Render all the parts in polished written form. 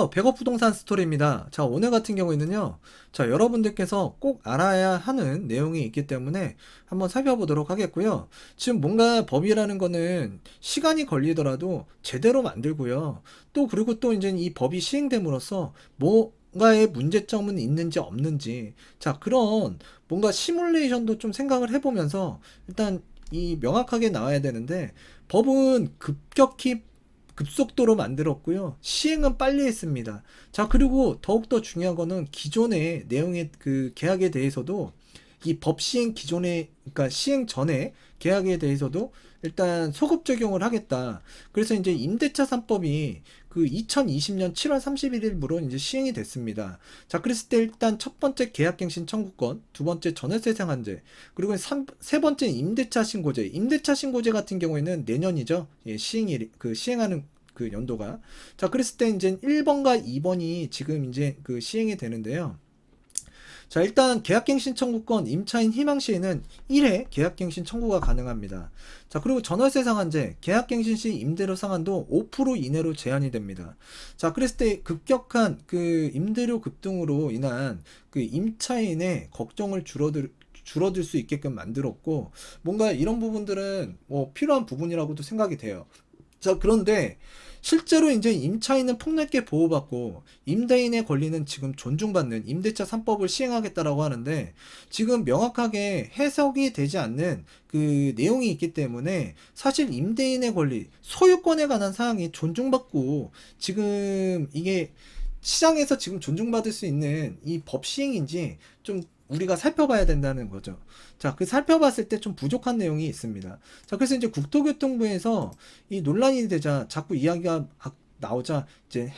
안녕하세요. 백업 부동산 스토리입니다. 자, 오늘 같은 경우에는요. 자, 여러분들께서 꼭 알아야 하는 내용이 있기 때문에 한번 살펴보도록 하겠고요. 지금 뭔가 법이라는 거는 시간이 걸리더라도 제대로 만들고요. 또 그리고 또 이제 이 법이 시행됨으로써 뭔가의 문제점은 있는지 없는지, 자, 그런 뭔가 시뮬레이션도 좀 생각을 해보면서 일단 이 명확하게 나와야 되는데, 법은 급격히 급속도로 만들었고요. 시행은 빨리 했습니다. 자, 그리고 더욱더 중요한 거는 기존의 내용의 그 계약에 대해서도 이 법 시행 기존에, 그러니까 시행 전에 계약에 대해서도 일단 소급 적용을 하겠다. 그래서 이제 임대차 3법이 그 2020년 7월 31일부로 이제 시행이 됐습니다. 자, 그랬을 때 일단 첫 번째 계약갱신 청구권, 두 번째 전월세 상한제, 그리고 세 번째 임대차 신고제. 임대차 신고제 같은 경우에는 내년이죠. 예, 시행하는 그 연도가. 자, 그랬을 때 이제 1번과 2번이 지금 이제 그 시행이 되는데요. 자, 일단 계약갱신 청구권 임차인 희망 시에는 1회 계약갱신 청구가 가능합니다. 자, 그리고 전월세 상한제 계약갱신 시 임대료 상한도 5% 이내로 제한이 됩니다. 자, 그랬을 때 급격한 그 임대료 급등으로 인한 그 임차인의 걱정을 줄어들 수 있게끔 만들었고, 뭔가 이런 부분들은 뭐 필요한 부분이라고도 생각이 돼요. 자, 그런데 실제로 이제 임차인은 폭넓게 보호받고 임대인의 권리는 지금 존중받는 임대차 3법을 시행하겠다라고 하는데, 지금 명확하게 해석이 되지 않는 그 내용이 있기 때문에 사실 임대인의 권리, 소유권에 관한 사항이 존중받고 지금 이게 시장에서 지금 존중받을 수 있는 이 법 시행인지 좀 우리가 살펴봐야 된다는 거죠. 자, 그 살펴봤을 때 좀 부족한 내용이 있습니다. 자, 그래서 이제 국토교통부에서 이 논란이 되자 자꾸 이야기가 나오자 이제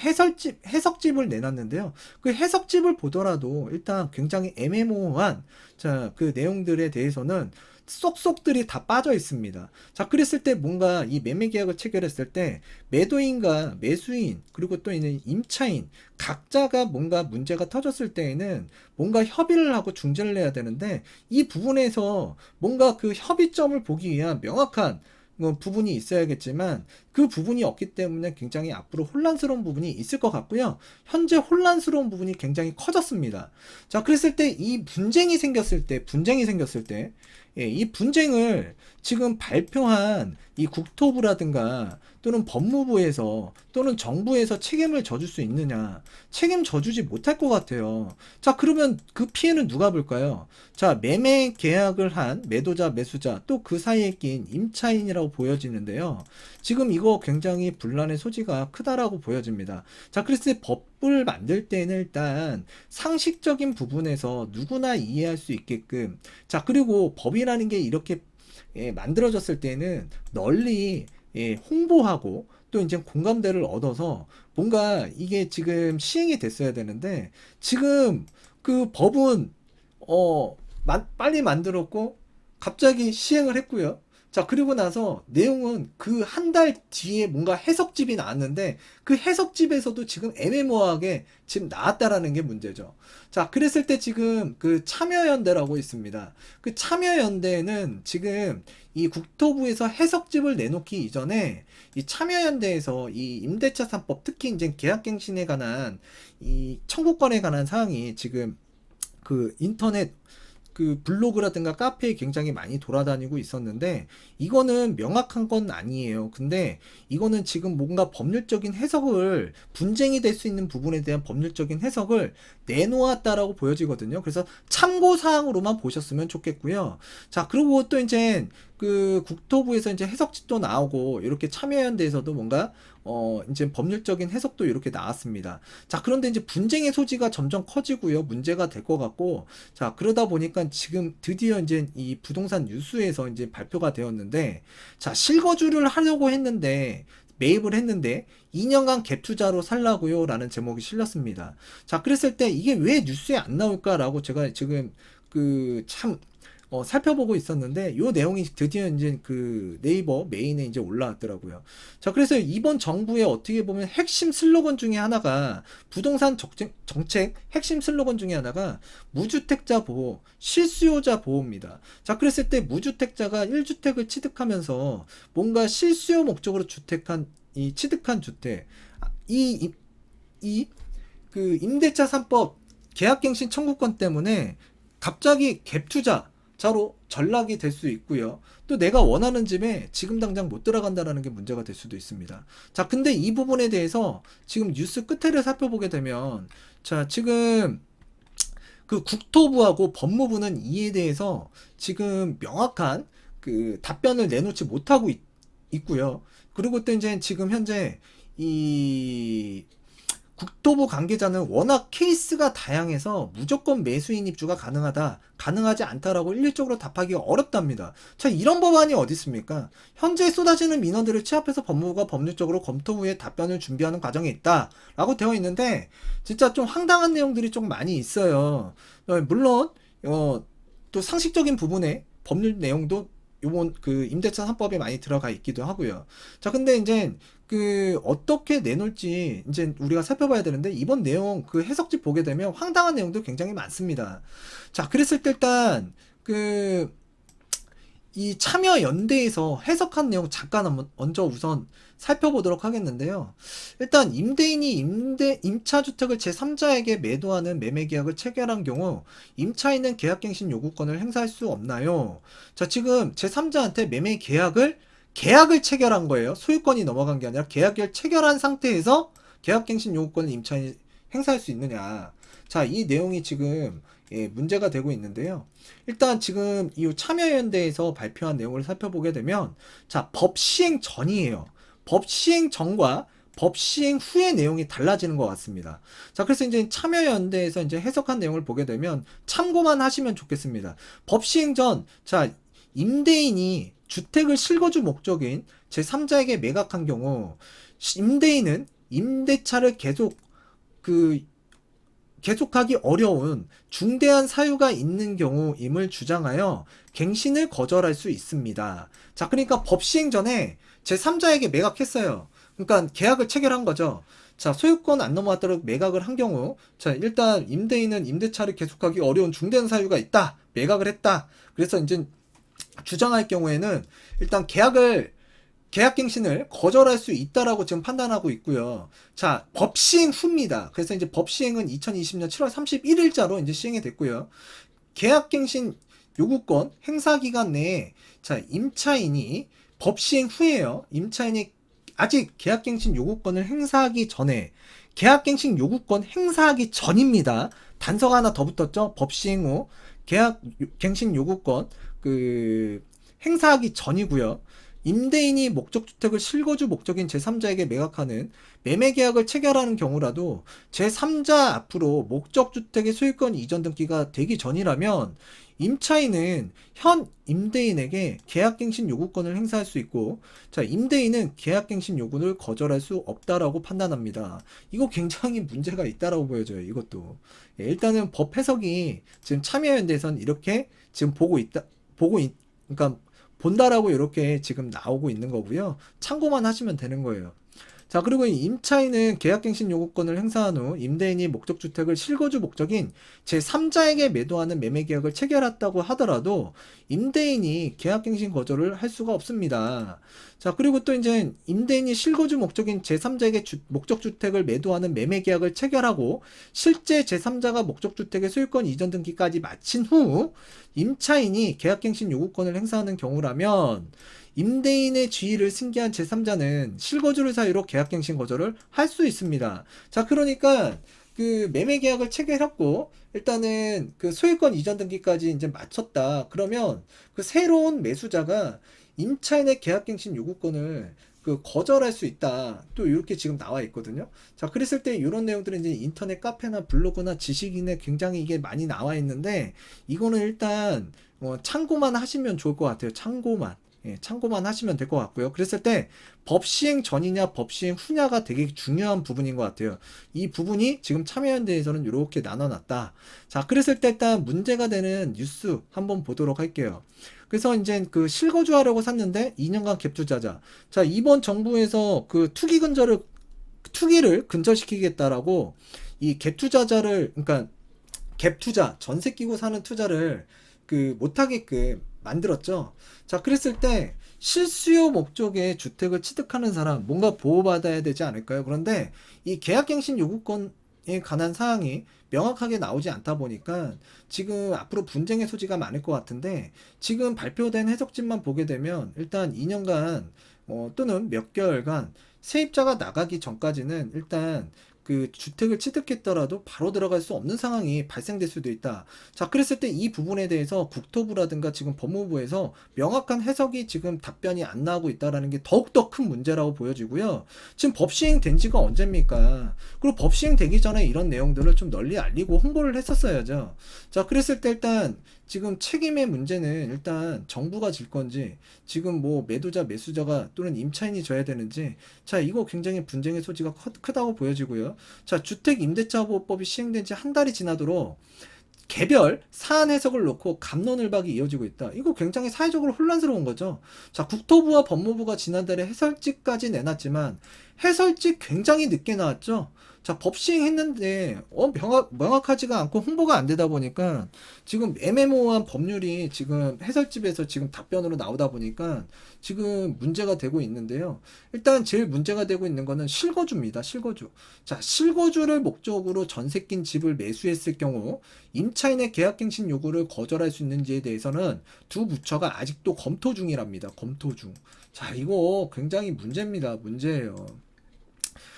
해석집을 내놨는데요. 그 해석집을 보더라도 일단 굉장히 애매모호한, 자, 그 내용들에 대해서는 쏙쏙들이 다 빠져 있습니다. 자, 그랬을 때 뭔가 이 매매 계약을 체결했을 때 매도인과 매수인, 그리고 또 있는 임차인 각자가 뭔가 문제가 터졌을 때에는 뭔가 협의를 하고 중재를 해야 되는데, 이 부분에서 뭔가 그 협의점을 보기 위한 명확한 부분이 있어야겠지만 그 부분이 없기 때문에 굉장히 앞으로 혼란스러운 부분이 있을 것 같고요. 현재 혼란스러운 부분이 굉장히 커졌습니다. 자, 그랬을 때 이 분쟁이 생겼을 때, 예, 이 분쟁을 지금 발표한 이 국토부라든가 또는 법무부에서 또는 정부에서 책임을 져줄 수 있느냐? 책임 져주지 못할 것 같아요. 자, 그러면 그 피해는 누가 볼까요? 자, 매매 계약을 한 매도자, 매수자, 또 그 사이에 낀 임차인이라고 보여지는데요. 지금 이거 굉장히 분란의 소지가 크다라고 보여집니다. 자, 그래서 법을 만들 때는 일단 상식적인 부분에서 누구나 이해할 수 있게끔, 자, 그리고 법이라는 게 이렇게 만들어졌을 때는 널리 홍보하고 또 이제 공감대를 얻어서 뭔가 이게 지금 시행이 됐어야 되는데, 지금 그 법은 빨리 만들었고 갑자기 시행을 했고요. 자, 그리고 나서 내용은 그 한 달 뒤에 뭔가 해석집이 나왔는데 그 해석집에서도 지금 애매모호하게 지금 나왔다라는 게 문제죠. 자, 그랬을 때 지금 그 참여연대라고 있습니다. 그 참여연대는 지금 이 국토부에서 해석집을 내놓기 이전에 이 참여연대에서 이 임대차 3법, 특히 이제 계약갱신에 관한 이 청구권에 관한 사항이 지금 그 인터넷 그 블로그라든가 카페에 굉장히 많이 돌아다니고 있었는데, 이거는 명확한 건 아니에요. 근데 이거는 지금 뭔가 법률적인 해석을, 분쟁이 될 수 있는 부분에 대한 법률적인 해석을 내놓았다라고 보여지거든요. 그래서 참고 사항으로만 보셨으면 좋겠고요. 자, 그리고 또 이제 그 국토부에서 이제 해석집도 나오고 이렇게 참여연대에서도 뭔가 이제 법률적인 해석도 이렇게 나왔습니다. 자, 그런데 이제 분쟁의 소지가 점점 커지고요. 문제가 될 것 같고, 자, 그러다 보니까 지금 드디어 이제 이 부동산 뉴스에서 이제 발표가 되었는데, 자, 실거주를 하려고 했는데, 매입을 했는데 2년간 갭 투자로 살라고요 라는 제목이 실렸습니다. 자, 그랬을 때 이게 왜 뉴스에 안 나올까라고 제가 지금 그참 살펴보고 있었는데, 요 내용이 드디어 이제 그 네이버 메인에 이제 올라왔더라고요. 자, 그래서 이번 정부의 어떻게 보면 핵심 슬로건 중에 하나가, 부동산 정책 핵심 슬로건 중에 하나가 무주택자 보호, 실수요자 보호입니다. 자, 그랬을 때 무주택자가 1주택을 취득하면서 뭔가 실수요 목적으로 취득한 주택, 이 이 그 임대차 3법 계약갱신 청구권 때문에 갑자기 갭투자자로 전락이 될 수 있고요. 또 내가 원하는 집에 지금 당장 못 들어간다라는 게 문제가 될 수도 있습니다. 자, 근데 이 부분에 대해서 지금 뉴스 끝에를 살펴보게 되면, 자, 지금 그 국토부하고 법무부는 이에 대해서 지금 명확한 그 답변을 내놓지 못하고 있고요. 그리고 또 이제 지금 현재 이 국토부 관계자는 워낙 케이스가 다양해서 무조건 매수인 입주가 가능하다, 가능하지 않다라고 일률적으로 답하기가 어렵답니다. 자, 이런 법안이 어디 있습니까? 현재 쏟아지는 민원들을 취합해서 법무부가 법률적으로 검토 후에 답변을 준비하는 과정에 있다라고 되어 있는데, 진짜 좀 황당한 내용들이 좀 많이 있어요. 물론 또 상식적인 부분에 법률 내용도 요번 그 임대차 3법에 많이 들어가 있기도 하고요. 자, 근데 이제 그 어떻게 내놓을지 이제 우리가 살펴봐야 되는데, 이번 내용 그 해석집 보게 되면 황당한 내용도 굉장히 많습니다. 자, 그랬을 때 일단 그 이 참여연대에서 해석한 내용 잠깐 한번 먼저 우선 살펴보도록 하겠는데요. 일단 임대인이 임차주택을 제3자에게 매도하는 매매계약을 체결한 경우 임차인은 계약갱신 요구권을 행사할 수 없나요? 자, 지금 제3자한테 매매계약을 체결한 거예요. 소유권이 넘어간 게 아니라 계약을 체결한 상태에서 계약갱신 요구권을 임차인이 행사할 수 있느냐. 자, 이 내용이 지금 문제가 되고 있는데요. 일단 지금 이 참여연대에서 발표한 내용을 살펴보게 되면, 자, 법 시행 전이에요. 법 시행 전과 법 시행 후의 내용이 달라지는 것 같습니다. 자, 그래서 이제 참여연대에서 이제 해석한 내용을 보게 되면 참고만 하시면 좋겠습니다. 법 시행 전, 자, 임대인이 주택을 실거주 목적인 제3자에게 매각한 경우 임대인은 임대차를 계속하기 어려운 중대한 사유가 있는 경우임을 주장하여 갱신을 거절할 수 있습니다. 자, 그러니까 법 시행 전에 제3자에게 매각했어요. 그러니까 계약을 체결한 거죠. 자, 소유권 안 넘어왔도록 매각을 한 경우, 자, 일단 임대인은 임대차를 계속하기 어려운 중대한 사유가 있다. 매각을 했다. 그래서 이제 주장할 경우에는 일단 계약갱신을 거절할 수 있다라고 지금 판단하고 있고요. 자, 법 시행 후입니다. 그래서 이제 법 시행은 2020년 7월 31일자로 이제 시행이 됐고요. 계약갱신 요구권 행사 기간 내에, 자, 임차인이 법 시행 후에요. 임차인이 아직 계약갱신 요구권을 행사하기 전에, 계약갱신 요구권 행사하기 전입니다. 단서가 하나 더 붙었죠? 법 시행 후 계약갱신 요구권 행사하기 전이고요. 임대인이 목적주택을 실거주 목적인 제3자에게 매각하는 매매계약을 체결하는 경우라도 제3자 앞으로 목적주택의 소유권 이전 등기가 되기 전이라면 임차인은 현 임대인에게 계약갱신 요구권을 행사할 수 있고, 자, 임대인은 계약갱신 요구를 거절할 수 없다라고 판단합니다. 이거 굉장히 문제가 있다라고 보여져요. 이것도 일단은 법 해석이 지금 참여연대에서는 이렇게 지금 그러니까 본다라고 이렇게 지금 나오고 있는 거고요. 참고만 하시면 되는 거예요. 자, 그리고 이 임차인은 계약갱신 요구권을 행사한 후 임대인이 목적주택을 실거주 목적인 제3자에게 매도하는 매매계약을 체결했다고 하더라도 임대인이 계약갱신 거절을 할 수가 없습니다. 자, 그리고 또 이제 임대인이 실거주 목적인 제3자에게 목적주택을 매도하는 매매계약을 체결하고 실제 제3자가 목적주택의 소유권 이전 등기까지 마친 후 임차인이 계약갱신 요구권을 행사하는 경우라면 임대인의 지위를 승계한 제3자는 실거주를 사유로 계약갱신 거절을 할 수 있습니다. 자, 그러니까 그 매매계약을 체결했고 일단은 그 소유권 이전 등기까지 이제 마쳤다. 그러면 그 새로운 매수자가 임차인의 계약갱신 요구권을 거절할 수 있다. 또 이렇게 지금 나와 있거든요. 자, 그랬을 때 이런 내용들은 이제 인터넷 카페나 블로그나 지식인에 굉장히 이게 많이 나와 있는데, 이거는 일단 참고만 하시면 좋을 것 같아요. 참고만 하시면 될 것 같고요. 그랬을 때 법 시행 전이냐 법 시행 후냐가 되게 중요한 부분인 것 같아요. 이 부분이 지금 참여연대에서는 이렇게 나눠놨다. 자, 그랬을 때 일단 문제가 되는 뉴스 한번 보도록 할게요. 그래서 이제 그 실거주하려고 샀는데 2년간 갭투자자. 자, 이번 정부에서 그 투기를 근절시키겠다라고 이 갭투자자를, 그러니까 갭투자, 전세 끼고 사는 투자를 못하게끔 만들었죠. 자, 그랬을 때 실수요 목적의 주택을 취득하는 사람 뭔가 보호받아야 되지 않을까요? 그런데 이 계약갱신 요구권에 관한 사항이 명확하게 나오지 않다 보니까 지금 앞으로 분쟁의 소지가 많을 것 같은데, 지금 발표된 해석집만 보게 되면 일단 2년간 또는 몇 개월간 세입자가 나가기 전까지는 일단 그 주택을 취득했더라도 바로 들어갈 수 없는 상황이 발생될 수도 있다. 자, 그랬을 때 이 부분에 대해서 국토부라든가 지금 법무부에서 명확한 해석이 지금 답변이 안 나오고 있다라는 게 더욱더 큰 문제라고 보여지고요. 지금 법 시행된 지가 언제입니까? 그리고 법 시행되기 전에 이런 내용들을 좀 널리 알리고 홍보를 했었어야죠. 자, 그랬을 때 일단 지금 책임의 문제는 일단 정부가 질 건지, 지금 뭐 매도자 매수자가 또는 임차인이 져야 되는지, 자, 이거 굉장히 분쟁의 소지가 크다고 보여지고요. 자, 주택임대차보호법이 시행된 지 한 달이 지나도록 개별 사안 해석을 놓고 갑론을박이 이어지고 있다. 이거 굉장히 사회적으로 혼란스러운 거죠. 자, 국토부와 법무부가 지난달에 해설집까지 내놨지만 해설집 굉장히 늦게 나왔죠. 자, 법 시행했는데 명확하지가 않고 홍보가 안 되다 보니까 지금 애매모호한 법률이 지금 해설집에서 지금 답변으로 나오다 보니까 지금 문제가 되고 있는데요. 일단 제일 문제가 되고 있는 거는 실거주입니다. 실거주. 자, 실거주를 목적으로 전세 낀 집을 매수했을 경우 임차인의 계약갱신 요구를 거절할 수 있는지에 대해서는 두 부처가 아직도 검토 중이랍니다. 검토 중. 자, 이거 굉장히 문제입니다. 문제예요.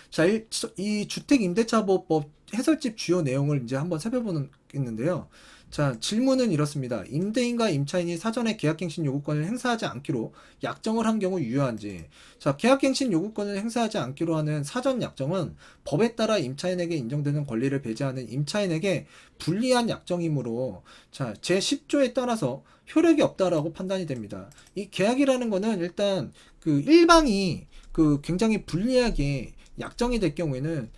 자, 이 주택임대차보호법 해설집 주요 내용을 이제 한번 살펴보겠는데요. 자, 질문은 이렇습니다. 임대인과 임차인이 사전에 계약갱신 요구권을 행사하지 않기로 약정을 한 경우 유효한지. 자, 계약갱신 요구권을 행사하지 않기로 하는 사전 약정은 법에 따라 임차인에게 인정되는 권리를 배제하는 임차인에게 불리한 약정이므로, 자, 제10조에 따라서 효력이 없다라고 판단이 됩니다. 이 계약이라는 거는 일단 그 일방이 그 굉장히 불리하게 약정이 될 경우에는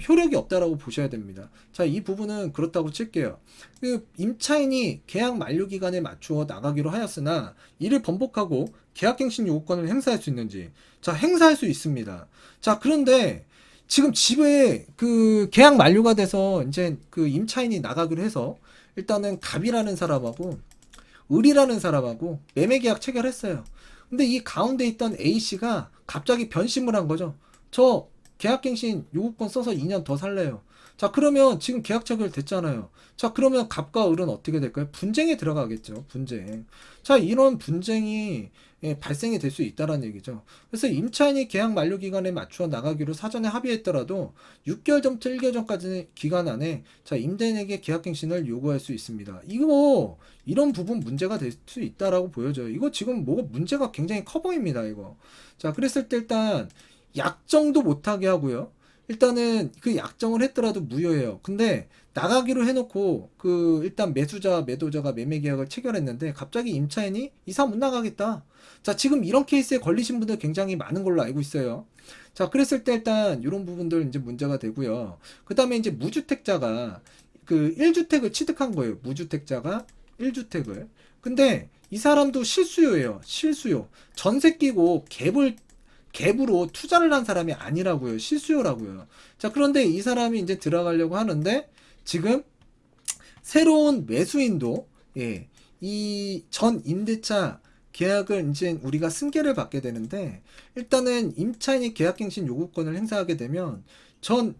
효력이 없다라고 보셔야 됩니다. 자, 이 부분은 그렇다고 칠게요. 그 임차인이 계약 만료 기간에 맞추어 나가기로 하였으나 이를 번복하고 계약갱신 요구권을 행사할 수 있는지. 자, 행사할 수 있습니다. 자, 그런데 지금 집에 그 계약 만료가 돼서 이제 그 임차인이 나가기로 해서 일단은 갑이라는 사람하고 을이라는 사람하고 매매 계약 체결했어요. 근데 이 가운데 있던 A씨가 갑자기 변심을 한 거죠. 저 계약갱신 요구권 써서 2년 더 살래요. 자, 그러면 지금 계약 체결됐잖아요. 자, 그러면 갑과 을은 어떻게 될까요? 분쟁에 들어가겠죠. 분쟁. 자, 이런 분쟁이 발생이 될 수 있다는 얘기죠. 그래서 임차인이 계약 만료 기간에 맞추어 나가기로 사전에 합의했더라도 6개월 전부터 1개월 전까지 기간 안에 자, 임대인에게 계약갱신을 요구할 수 있습니다. 이거 이런 부분 문제가 될 수 있다라고 보여져요. 이거 지금 뭐가 문제가 굉장히 커 보입니다. 이거. 자, 그랬을 때 일단 약정도 못하게 하고요. 일단은 그 약정을 했더라도 무효예요. 근데 나가기로 해놓고 그 일단 매수자 매도자가 매매 계약을 체결했는데 갑자기 임차인이 이사 못 나가겠다. 자, 지금 이런 케이스에 걸리신 분들 굉장히 많은 걸로 알고 있어요. 자, 그랬을 때 일단 이런 부분들 이제 문제가 되고요. 그 다음에 이제 무주택자가 그 1주택을 취득한 거예요. 무주택자가 1주택을. 근데 이 사람도 실수요예요. 실수요. 전세 끼고 갭으로 투자를 한 사람이 아니라고요. 실수요라고요. 자, 그런데 이 사람이 이제 들어가려고 하는데 지금 새로운 매수인도 예, 이 전 임대차 계약을 이제 우리가 승계를 받게 되는데, 일단은 임차인이 계약갱신 요구권을 행사하게 되면 전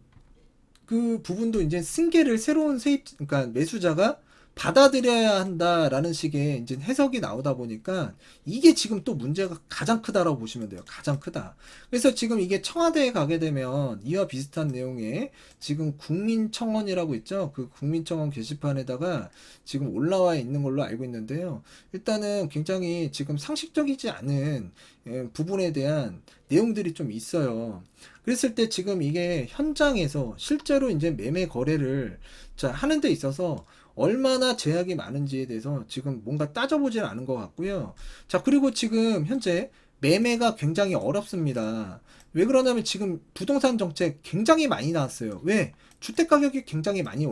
그 부분도 이제 승계를 새로운 그러니까 매수자가 받아들여야 한다라는 식의 이제 해석이 나오다 보니까 이게 지금 또 문제가 가장 크다라고 보시면 돼요. 가장 크다. 그래서 지금 이게 청와대에 가게 되면 이와 비슷한 내용의 지금 국민청원이라고 있죠. 그 국민청원 게시판에다가 지금 올라와 있는 걸로 알고 있는데요. 일단은 굉장히 지금 상식적이지 않은 부분에 대한 내용들이 좀 있어요. 그랬을 때 지금 이게 현장에서 실제로 이제 매매 거래를 자, 하는 데 있어서 얼마나 제약이 많은지에 대해서 지금 뭔가 따져보질 않은 것 같고요. 자, 그리고 지금 현재 매매가 굉장히 어렵습니다. 왜 그러냐면 지금 부동산 정책 굉장히 많이 나왔어요. 왜? 주택 가격이 굉장히 많이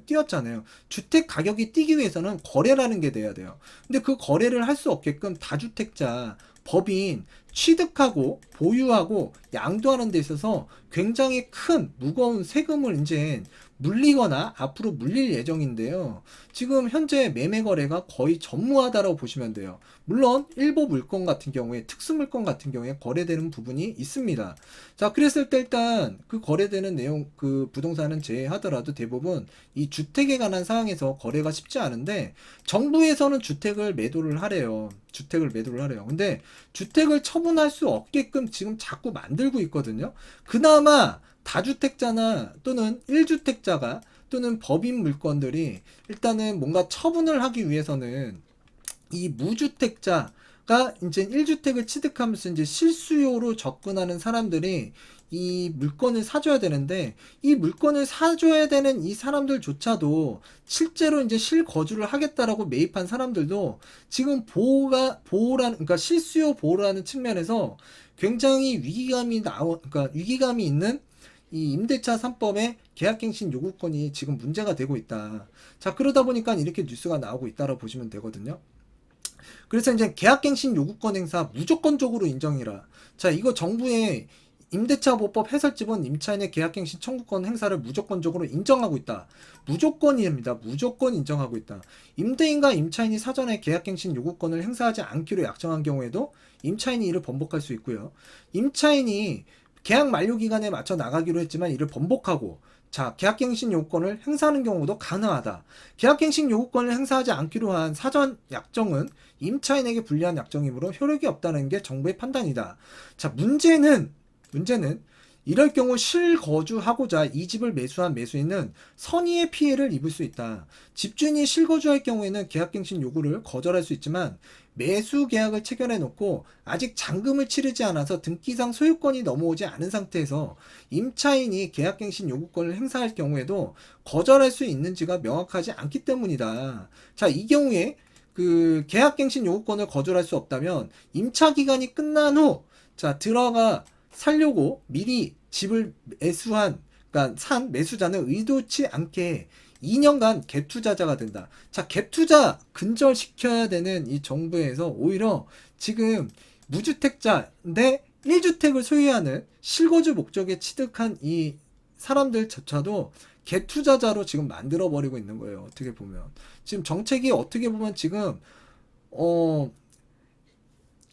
뛰었잖아요. 주택 가격이 뛰기 위해서는 거래라는 게 돼야 돼요. 근데 그 거래를 할 수 없게끔 다주택자, 법인, 취득하고 보유하고 양도하는 데 있어서 굉장히 큰 무거운 세금을 이제 물리거나 앞으로 물릴 예정인데요. 지금 현재 매매 거래가 거의 전무하다라고 보시면 돼요. 물론 일부 물건 같은 경우에 특수 물건 같은 경우에 거래되는 부분이 있습니다. 자, 그랬을 때 일단 그 거래되는 내용 그 부동산은 제외하더라도 대부분 이 주택에 관한 사항에서 거래가 쉽지 않은데 정부에서는 주택을 매도를 하래요. 주택을 매도를 하래요. 근데 주택을 처분할 수 없게끔 지금 자꾸 만들고 있거든요. 그나마 다주택자나 또는 1주택자가 또는 법인 물건들이 일단은 뭔가 처분을 하기 위해서는 이 무주택자가 이제 1주택을 취득하면서 이제 실수요로 접근하는 사람들이 이 물건을 사줘야 되는데 이 물건을 사줘야 되는 이 사람들조차도 실제로 이제 실거주를 하겠다라고 매입한 사람들도 지금 그러니까 실수요 보호라는 측면에서 굉장히 그러니까 위기감이 있는 이 임대차 3법의 계약갱신 요구권이 지금 문제가 되고 있다. 자, 그러다 보니까 이렇게 뉴스가 나오고 있다라고 보시면 되거든요. 그래서 이제 계약갱신 요구권 행사 무조건적으로 인정이라. 자, 이거 정부의 임대차 보법 해설집은 임차인의 계약갱신 청구권 행사를 무조건적으로 인정하고 있다. 무조건입니다. 무조건 인정하고 있다. 임대인과 임차인이 사전에 계약갱신 요구권을 행사하지 않기로 약정한 경우에도 임차인이 이를 번복할 수 있고요. 임차인이 계약 만료 기간에 맞춰 나가기로 했지만 이를 번복하고 자, 계약갱신 요구권을 행사하는 경우도 가능하다. 계약갱신 요구권을 행사하지 않기로 한 사전 약정은 임차인에게 불리한 약정이므로 효력이 없다는 게 정부의 판단이다. 자, 문제는 이럴 경우 실거주하고자 이 집을 매수한 매수인은 선의의 피해를 입을 수 있다. 집주인이 실거주할 경우에는 계약갱신 요구를 거절할 수 있지만 매수 계약을 체결해 놓고 아직 잔금을 치르지 않아서 등기상 소유권이 넘어오지 않은 상태에서 임차인이 계약갱신 요구권을 행사할 경우에도 거절할 수 있는지가 명확하지 않기 때문이다. 자, 이 경우에 그 계약갱신 요구권을 거절할 수 없다면 임차 기간이 끝난 후 자, 들어가 살려고 미리 집을 그러니까 산 매수자는 의도치 않게 2년간 갭 투자자가 된다. 자, 갭 투자 근절시켜야 되는 이 정부에서 오히려 지금 무주택자인데 1주택을 소유하는 실거주 목적에 취득한 이 사람들조차도 갭 투자자로 지금 만들어 버리고 있는 거예요. 어떻게 보면 지금 정책이 어떻게 보면 지금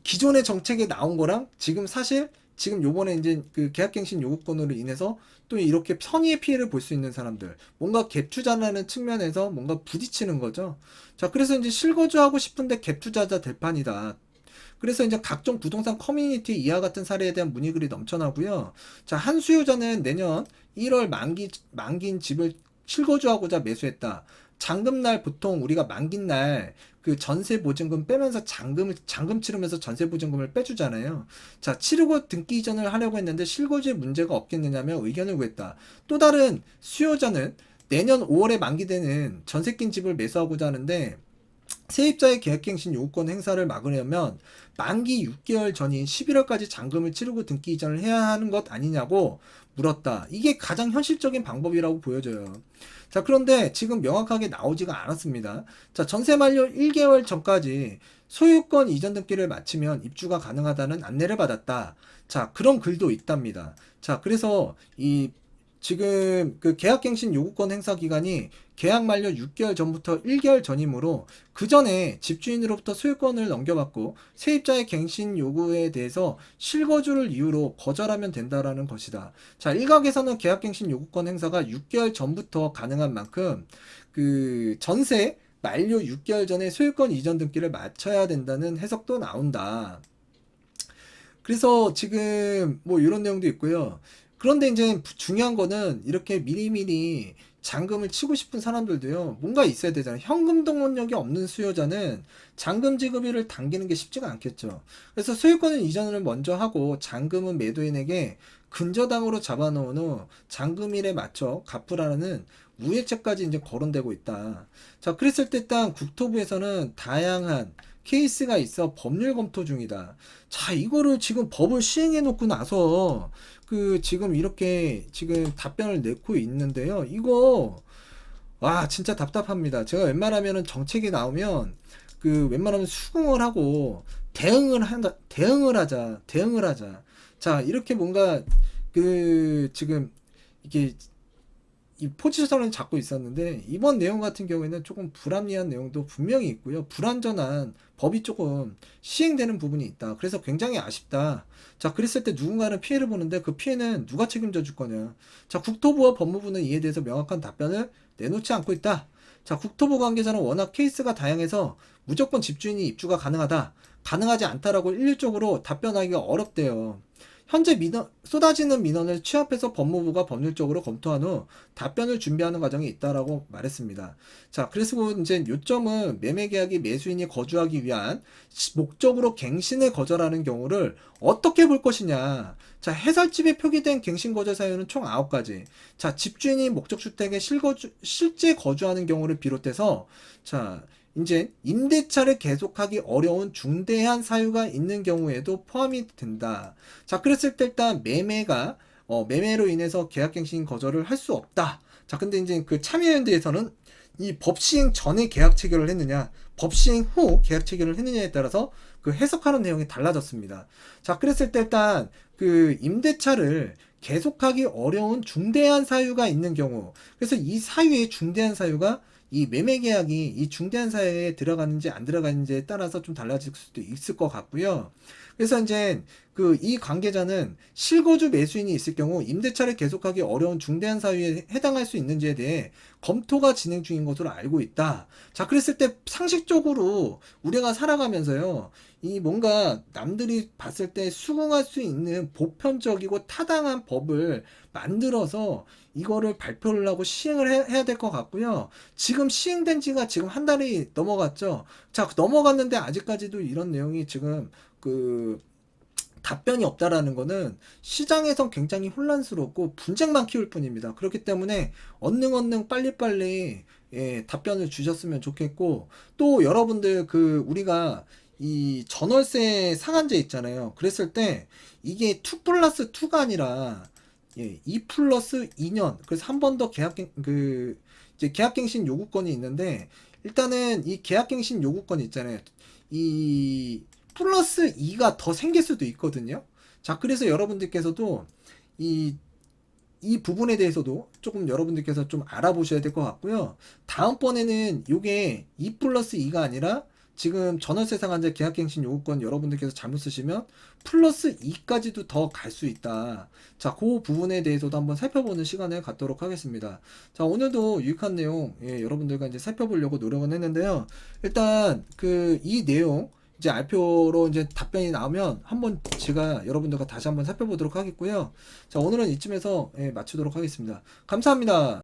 기존의 정책에 나온 거랑 지금 사실 지금 요번에 이제 그 계약갱신 요구권으로 인해서 또 이렇게 선의의 피해를 볼 수 있는 사람들, 뭔가 갭 투자라는 측면에서 뭔가 부딪히는 거죠. 자, 그래서 이제 실거주하고 싶은데 갭 투자자 될 판이다. 그래서 이제 각종 부동산 커뮤니티 이와 같은 사례에 대한 문의글이 넘쳐나고요. 자, 한 수요자는 내년 1월 만기인 집을 실거주하고자 매수했다. 잔금날 보통 우리가 만긴 날 그 전세 보증금 빼면서 잔금 치르면서 전세 보증금을 빼주잖아요. 자, 치르고 등기 이전을 하려고 했는데 실거주에 문제가 없겠느냐며 의견을 구했다. 또 다른 수요자는 내년 5월에 만기되는 전세 낀 집을 매수하고자 하는데 세입자의 계약갱신 요구권 행사를 막으려면 만기 6개월 전인 11월까지 잔금을 치르고 등기 이전을 해야 하는 것 아니냐고 물었다. 이게 가장 현실적인 방법이라고 보여져요. 자, 그런데 지금 명확하게 나오지가 않았습니다. 자, 전세 만료 1개월 전까지 소유권 이전 등기를 마치면 입주가 가능하다는 안내를 받았다. 자, 그런 글도 있답니다. 자, 그래서 지금 그 계약갱신 요구권 행사 기간이 계약 만료 6개월 전부터 1개월 전이므로 그 전에 집주인으로부터 소유권을 넘겨받고 세입자의 갱신 요구에 대해서 실거주를 이유로 거절하면 된다라는 것이다. 자, 일각에서는 계약갱신 요구권 행사가 6개월 전부터 가능한 만큼 그 전세 만료 6개월 전에 소유권 이전 등기를 마쳐야 된다는 해석도 나온다. 그래서 지금 뭐 이런 내용도 있고요. 그런데 이제 중요한 거는 이렇게 미리미리 잔금을 치고 싶은 사람들도요, 뭔가 있어야 되잖아요. 현금 동원력이 없는 수요자는 잔금 지급일을 당기는 게 쉽지가 않겠죠. 그래서 소유권은 이전을 먼저 하고 잔금은 매도인에게 근저당으로 잡아놓은 후 잔금일에 맞춰 갚으라는 우회책까지 이제 거론되고 있다. 자, 그랬을 때 일단 국토부에서는 다양한 케이스가 있어 법률 검토 중이다. 자, 이거를 지금 법을 시행해 놓고 나서 그 지금 이렇게 지금 답변을 내고 있는데요. 이거 와, 진짜 답답합니다. 제가 웬만하면은 정책이 나오면 그 웬만하면 수긍을 하고 대응을 하자. 자, 이렇게 뭔가 지금 이게 이 포지션을 잡고 있었는데 이번 내용 같은 경우에는 조금 불합리한 내용도 분명히 있고요. 불완전한 법이 조금 시행되는 부분이 있다. 그래서 굉장히 아쉽다. 자, 그랬을 때 누군가는 피해를 보는데 그 피해는 누가 책임져 줄 거냐. 자, 국토부와 법무부는 이에 대해서 명확한 답변을 내놓지 않고 있다. 자, 국토부 관계자는 워낙 케이스가 다양해서 무조건 집주인이 입주가 가능하다. 가능하지 않다라고 일률적으로 답변하기가 어렵대요. 현재 쏟아지는 민원을 취합해서 법무부가 법률적으로 검토한 후 답변을 준비하는 과정이 있다라고 말했습니다. 자, 그래서 이제 요점은 매매 계약이 매수인이 거주하기 위한 목적으로 갱신을 거절하는 경우를 어떻게 볼 것이냐. 자, 해설집에 표기된 갱신 거절 사유는 총 9가지. 자, 집주인이 목적 주택에 실제 거주하는 경우를 비롯해서 자, 이제 임대차를 계속하기 어려운 중대한 사유가 있는 경우에도 포함이 된다. 자, 그랬을 때 일단 매매로 인해서 계약갱신 거절을 할 수 없다. 자, 근데 이제 그 참여연대에서는 이 법 시행 전에 계약 체결을 했느냐, 법 시행 후 계약 체결을 했느냐에 따라서 그 해석하는 내용이 달라졌습니다. 자, 그랬을 때 일단 그 임대차를 계속하기 어려운 중대한 사유가 있는 경우, 그래서 이 사유의 중대한 사유가 이 매매 계약이 이 중대한 사유에 들어가는지 안 들어가는지에 따라서 좀 달라질 수도 있을 것 같고요. 그래서 이제 이 관계자는 실거주 매수인이 있을 경우 임대차를 계속하기 어려운 중대한 사유에 해당할 수 있는지에 대해 검토가 진행 중인 것으로 알고 있다. 자, 그랬을 때 상식적으로 우리가 살아가면서요, 이 뭔가 남들이 봤을 때 수긍할 수 있는 보편적이고 타당한 법을 만들어서 이거를 발표를 하고 시행을 해야 될 것 같고요. 지금 시행된 지가 지금 한 달이 넘어갔죠. 자, 넘어갔는데 아직까지도 이런 내용이 지금 답변이 없다라는 거는 시장에선 굉장히 혼란스럽고 분쟁만 키울 뿐입니다. 그렇기 때문에 얼른 빨리빨리 답변을 주셨으면 좋겠고, 또 여러분들 우리가 이 전월세 상한제 있잖아요. 그랬을 때 이게 2+2가 아니라 2+2년, 그래서 한 번 더 이제 계약갱신 요구권이 있는데, 일단은 이 계약갱신 요구권 있잖아요. 이 플러스 2가 더 생길 수도 있거든요. 자, 그래서 여러분들께서도 이 부분에 대해서도 조금 여러분들께서 좀 알아보셔야 될 것 같고요. 다음번에는 요게 2+2가 아니라 지금 전월세 상한제 계약갱신 요구권 여러분들께서 잘못 쓰시면 플러스 2까지도 더 갈 수 있다. 자, 그 부분에 대해서도 한번 살펴보는 시간을 갖도록 하겠습니다. 자, 오늘도 유익한 내용 여러분들과 이제 살펴보려고 노력은 했는데요. 일단 이 내용 이제 알표로 이제 답변이 나오면 한번 제가 여러분들과 다시 한번 살펴보도록 하겠고요. 자, 오늘은 이쯤에서 마치도록 하겠습니다. 감사합니다.